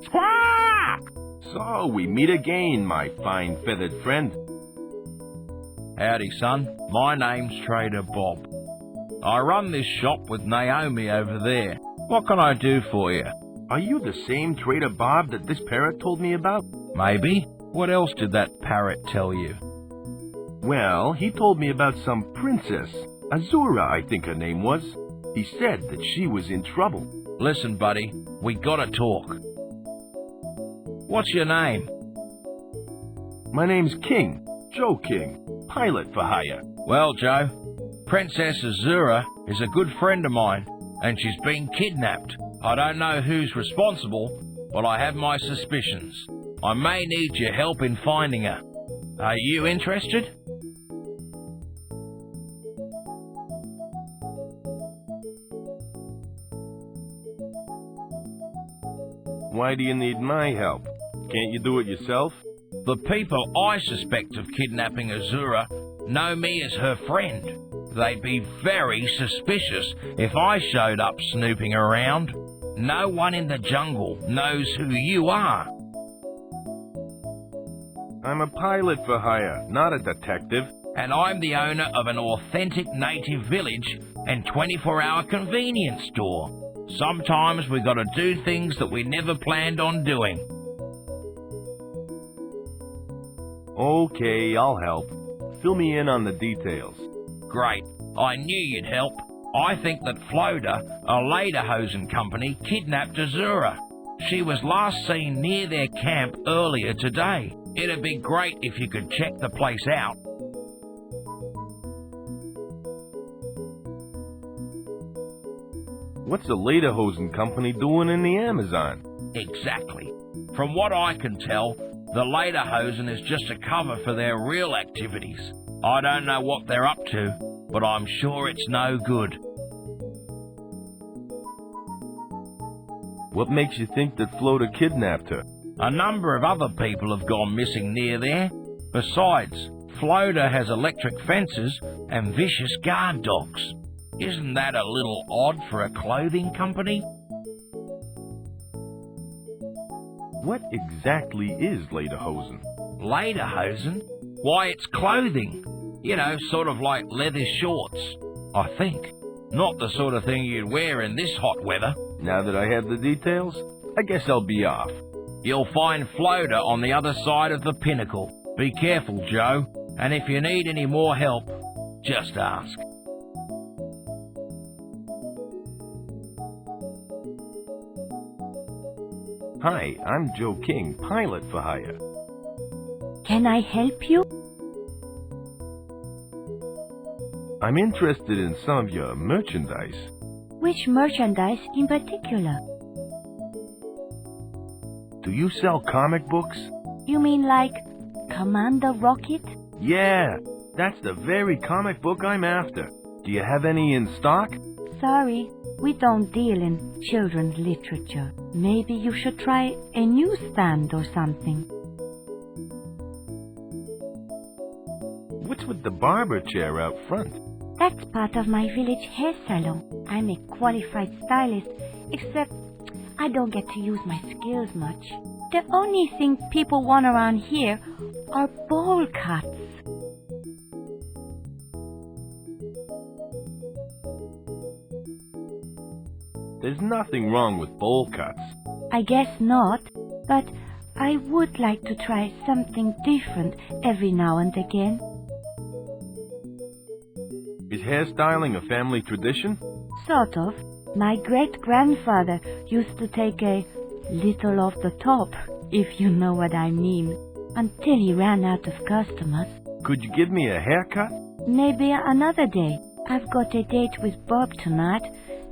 Squawk! So we meet again, my fine feathered friend. Howdy, son. My name's Trader Bob. I run this shop with Naomi over there. What can I do for you? Are you the same Trader Bob that this parrot told me about? Maybe. What else did that parrot tell you? Well, he told me about some princess. Azura, I think her name was. He said that she was in trouble. Listen, buddy, we gotta talk. What's your name? My name's King, Joe King, pilot for hire. Well, Joe, Princess Azura is a good friend of mine, and she's been kidnapped. I don't know who's responsible, but I have my suspicions. I may need your help in finding her. Are you interested? Why do you need my help? Can't you do it yourself? The people I suspect of kidnapping Azura know me as her friend. They'd be very suspicious if I showed up snooping around. No one in the jungle knows who you are. I'm a pilot for hire, not a detective. And I'm the owner of an authentic native village and 24-hour convenience store. Sometimes we gotta do things that we never planned on doing. Okay, I'll help. Fill me in on the details. Great. I knew you'd help. I think that Floda, a Lederhosen company, kidnapped Azura. She was last seen near their camp earlier today. It'd be great if you could check the place out. What's the Lederhosen company doing in the Amazon? Exactly. From what I can tell, the Lederhosen is just a cover for their real activities. I don't know what they're up to, but I'm sure it's no good. What makes you think that Floda kidnapped her? A number of other people have gone missing near there. Besides, Floda has electric fences and vicious guard dogs. Isn't that a little odd for a clothing company? What exactly is Lederhosen? Lederhosen? Why, it's clothing. You know, sort of like leather shorts, I think. Not the sort of thing you'd wear in this hot weather. Now that I have the details, I guess I'll be off. You'll find Floda on the other side of the pinnacle. Be careful, Joe, and if you need any more help, just ask. Hi, I'm Joe King, pilot for hire. Can I help you? I'm interested in some of your merchandise. Which merchandise in particular? Do you sell comic books? You mean like Commander Rocket? Yeah, that's the very comic book I'm after. Do you have any in stock? Sorry, we don't deal in children's literature. Maybe you should try a newsstand or something. What's with the barber chair out front? That's part of my village hair salon. I'm a qualified stylist, except I don't get to use my skills much. The only thing people want around here are bowl cuts. There's nothing wrong with bowl cuts. I guess not, but I would like to try something different every now and again. Is hairstyling a family tradition? Sort of. My great-grandfather used to take a little off the top, if you know what I mean, until he ran out of customers. Could you give me a haircut? Maybe another day. I've got a date with Bob tonight,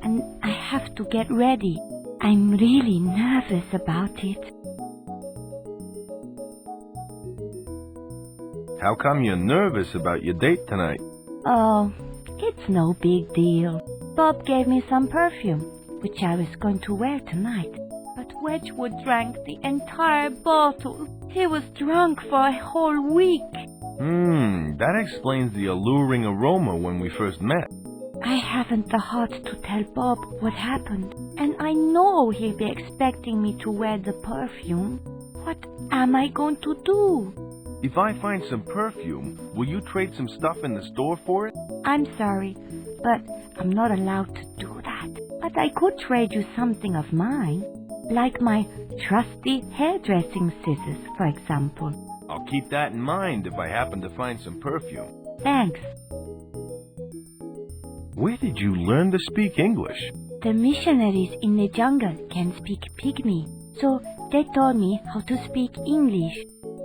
and I have to get ready. I'm really nervous about it. How come you're nervous about your date tonight? Oh, it's no big deal. Bob gave me some perfume, which I was going to wear tonight. But Wedgwood drank the entire bottle. He was drunk for a whole week. That explains the alluring aroma when we first met. I haven't the heart to tell Bob what happened, and I know he'll be expecting me to wear the perfume. What am I going to do? If I find some perfume, will you trade some stuff in the store for it? I'm sorry, but I'm not allowed to do that. But I could trade you something of mine, like my trusty hairdressing scissors, for example. I'll keep that in mind if I happen to find some perfume. Thanks. Where did you learn to speak English? The missionaries in the jungle can speak Pygmy, so they taught me how to speak English.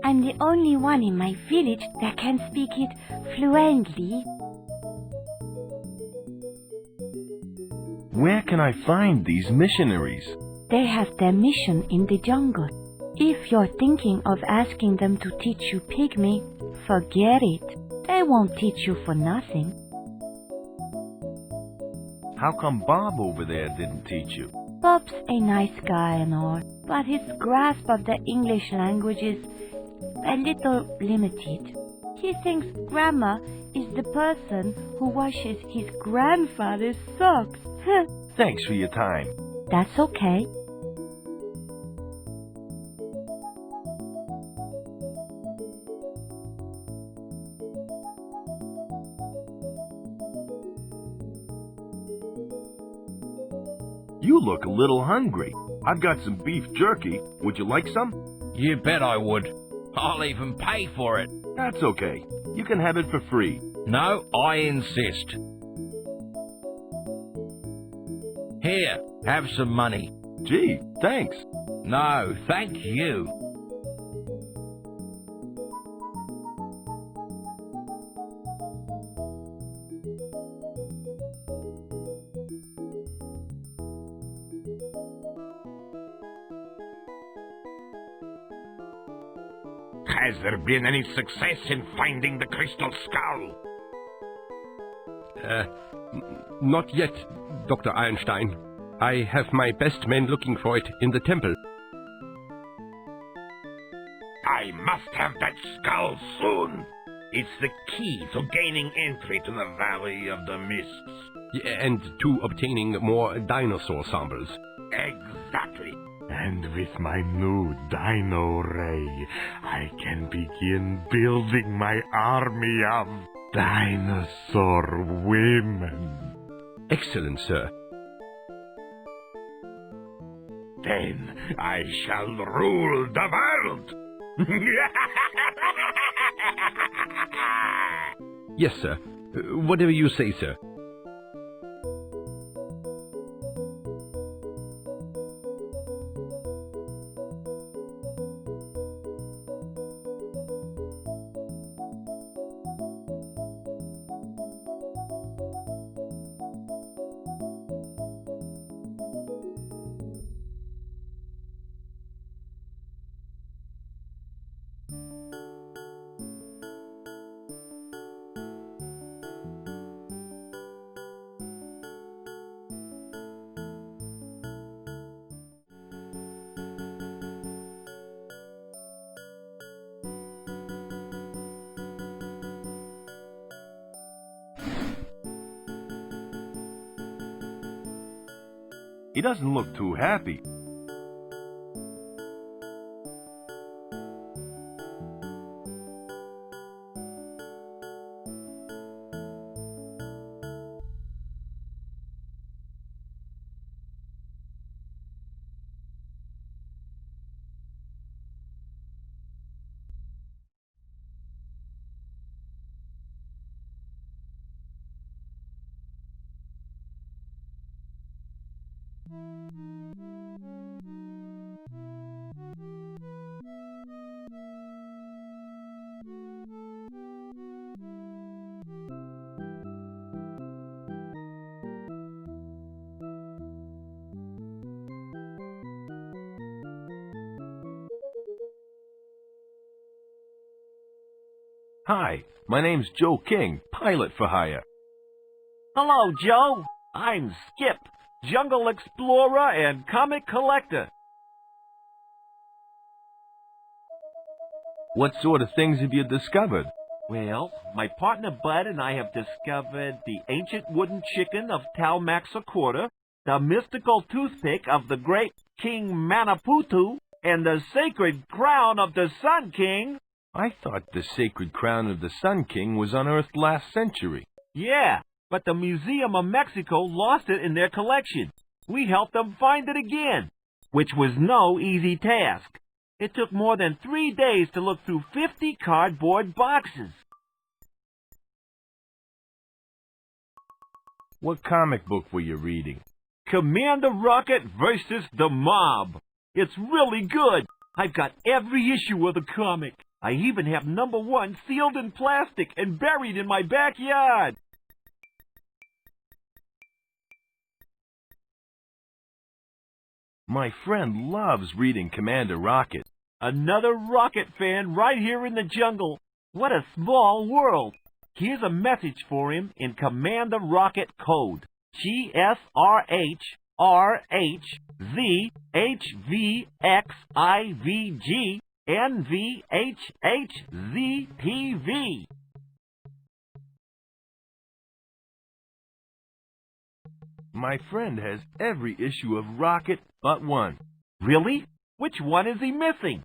I'm the only one in my village that can speak it fluently. Where can I find these missionaries? They have their mission in the jungle. If you're thinking of asking them to teach you Pygmy, forget it. They won't teach you for nothing. How come Bob over there didn't teach you? Bob's a nice guy and all, but his grasp of the English language is a little limited. He thinks Grandma is the person who washes his grandfather's socks. Thanks for your time. That's okay. You look a little hungry. I've got some beef jerky. Would you like some? You bet I would. I'll even pay for it. That's okay. You can have it for free. No, I insist. Here, have some money. Gee, thanks. No, thank you. Has there been any success in finding the crystal skull? Not yet, Dr. Einstein. I have my best men looking for it in the temple. I must have that skull soon. It's the key to gaining entry to the Valley of the Mists. And to obtaining more dinosaur samples. Exactly. And with my new Dino Ray, I can begin building my army of dinosaur women. Excellent, sir. Then I shall rule the world. Yes, sir. Whatever you say, sir. He doesn't look too happy. Hi, my name's Joe King, pilot for hire. Hello, Joe. I'm Skip, jungle explorer and comic collector. What sort of things have you discovered? Well, my partner Bud and I have discovered the ancient wooden chicken of Talmaxacorta, the mystical toothpick of the great King Manaputu, and the sacred crown of the Sun King. I thought the sacred crown of the Sun King was unearthed last century. Yeah, but the Museum of Mexico lost it in their collection. We helped them find it again, which was no easy task. It took more than 3 days to look through 50 cardboard boxes. What comic book were you reading? Commander Rocket versus the Mob. It's really good. I've got every issue of the comic. I even have #1 sealed in plastic and buried in my backyard. My friend loves reading Commander Rocket. Another Rocket fan right here in the jungle. What a small world. Here's a message for him in Commander Rocket code. GSRHRHZHVXIVG My friend has every issue of Rocket but one. Really? Which one is he missing?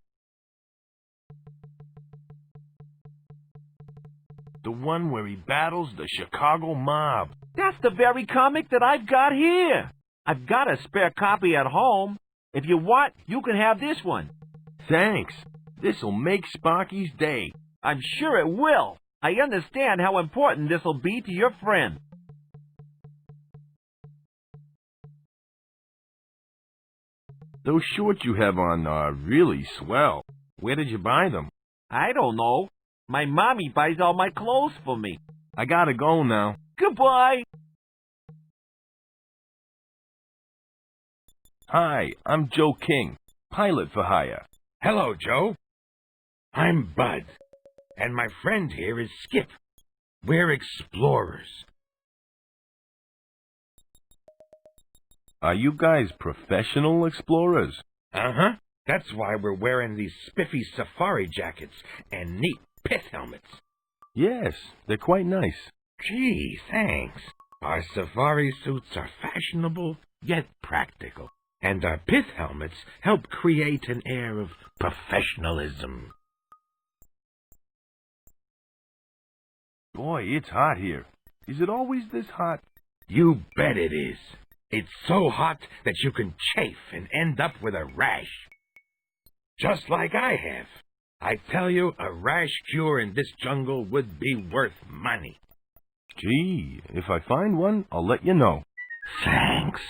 The one where he battles the Chicago mob. That's the very comic that I've got here. I've got a spare copy at home. If you want, you can have this one. Thanks. This'll make Sparky's day. I'm sure it will. I understand how important this'll be to your friend. Those shorts you have on are really swell. Where did you buy them? I don't know. My mommy buys all my clothes for me. I gotta go now. Goodbye. Hi, I'm Joe King, pilot for hire. Hello, Joe. I'm Bud, and my friend here is Skip. We're explorers. Are you guys professional explorers? Uh-huh. That's why we're wearing these spiffy safari jackets and neat pith helmets. Yes, they're quite nice. Gee, thanks. Our safari suits are fashionable, yet practical. And our pith helmets help create an air of professionalism. Boy, it's hot here. Is it always this hot? You bet it is. It's so hot that you can chafe and end up with a rash. Just like I have. I tell you, a rash cure in this jungle would be worth money. Gee, if I find one, I'll let you know. Thanks.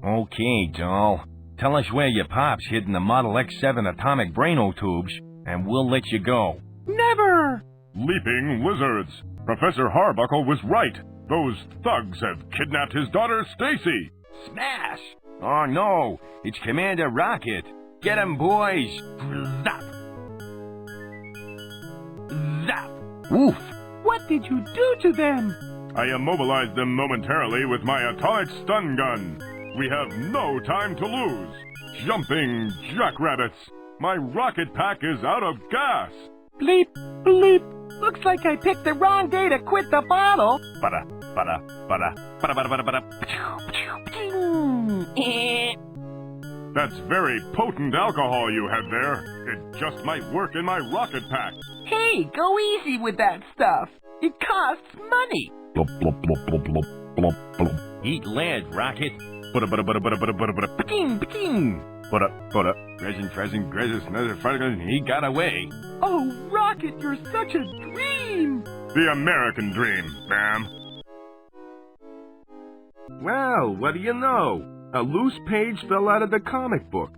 Okay, Joel. Tell us where your pop's hidden the Model X7 atomic braino tubes, and we'll let you go. Never! Leaping wizards! Professor Harbuckle was right. Those thugs have kidnapped his daughter, Stacy. Smash! Oh no, it's Commander Rocket. Get him, boys! Zap! Zap! Oof! What did you do to them? I immobilized them momentarily with my atomic stun gun. We have no time to lose. Jumping jackrabbits! My rocket pack is out of gas! Bleep, bleep. Looks like I picked the wrong day to quit the bottle. Bada, bada, bada, bada, bada, bada, bada. That's very potent alcohol you have there. It just might work in my rocket pack. Hey, go easy with that stuff. It costs money. Blop, blop, blop, blop, blop, blop, blop. Eat lead, Rocket. Bada, bada, bada, bada, bada, bada, bada. Peking, peking. Bada, bada. He got away. Oh, Rocket, you're such a dream. The American dream, ma'am. Well, what do you know? A loose page fell out of the comic book.